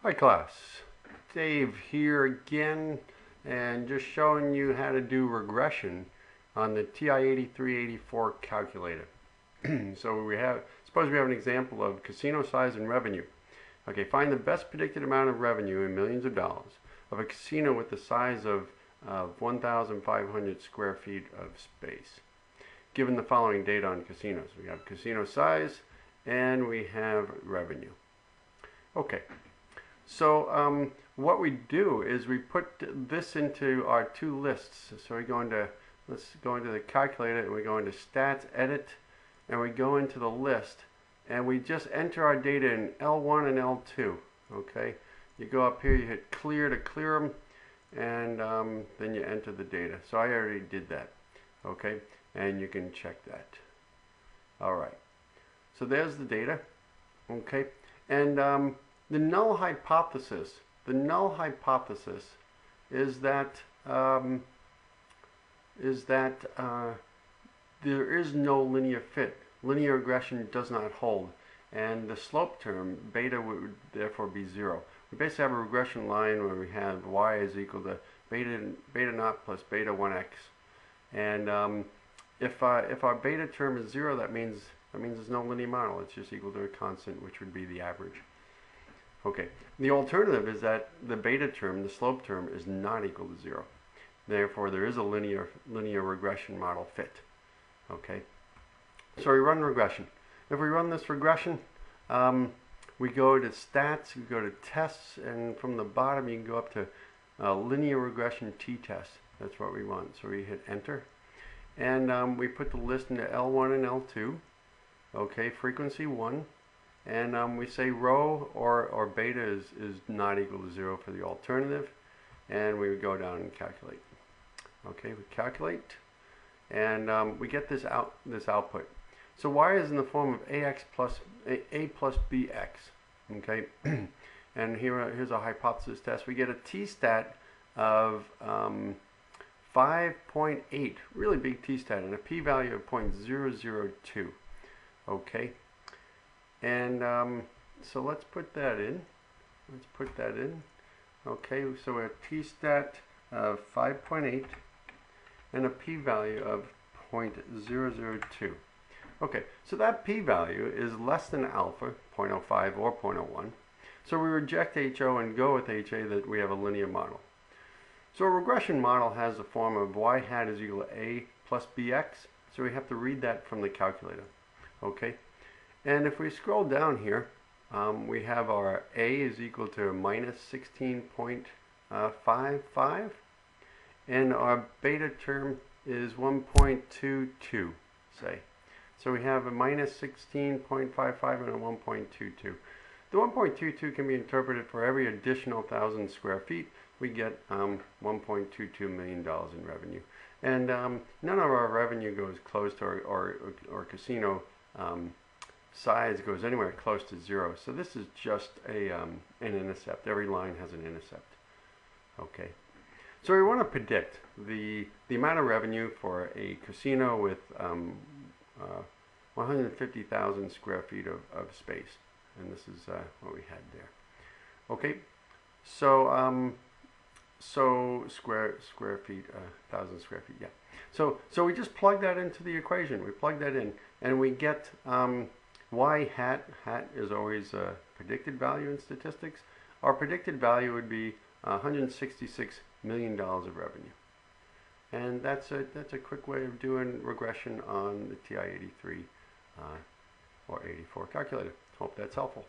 Hi class, Dave here again, and just showing you how to do regression on the TI83-84 calculator. Suppose we have an example of casino size and revenue. Okay, find the best predicted amount of revenue in millions of dollars of a casino with the size of 1,500 square feet of space. Given the following data on casinos. We have casino size and we have revenue. Okay. So what we do is we put this into our two lists. So let's go into the calculator and we go into stats, edit, and we go into the list and we just enter our data in L1 and L2. Okay, you go up here, you hit clear to clear them, and then you enter the data. So I already did that. Okay, and you can check that. All right, so there's the data. Okay, and the null hypothesis is that there is no linear fit. Linear regression does not hold, and the slope term beta would therefore be 0. We basically have a regression line where we have y is equal to beta naught plus beta 1x, and if our beta term is 0, that means there's no linear model. It's just equal to a constant, which would be the average. Okay, the alternative is that the beta term, the slope term, is not equal to 0. Therefore, there is a linear regression model fit. Okay, so we run regression. If we run this regression, we go to stats, we go to tests, and from the bottom you can go up to linear regression t-test. That's what we want. So we hit enter, and we put the list into L1 and L2. Okay, frequency 1. And we say rho or beta is not equal to 0 for the alternative, and we would go down and calculate. Okay, we calculate, and we get this output. So y is in the form of a plus bx. Okay, and here's a hypothesis test. We get a t-stat of 5.8, really big t-stat, and a p-value of 0.002. Okay. And so let's put that in. Okay, so a t-stat of 5.8 and a p-value of 0.002. Okay, so that p-value is less than alpha, 0.05 or 0.01. So we reject HO and go with HA that we have a linear model. So a regression model has the form of y hat is equal to a plus bx. So we have to read that from the calculator. Okay. And if we scroll down here, we have our a is equal to minus 16.55, and our beta term is 1.22, say. So we have a minus 16.55 and a 1.22. The 1.22 can be interpreted for every additional 1,000 square feet. We get $1.22 million in revenue. And none of our revenue goes close to our casino size goes anywhere close to 0. So this is just an intercept. Every line has an intercept. Okay. So we want to predict the amount of revenue for a casino with 150,000 square feet of space. And this is what we had there. Okay. So square feet, 1,000 square feet, yeah. So we just plug that into the equation. We plug that in, and we get y hat is always a predicted value in statistics. Our predicted value would be $166 million of revenue. And that's a quick way of doing regression on the TI-83 or 84 calculator. Hope that's helpful.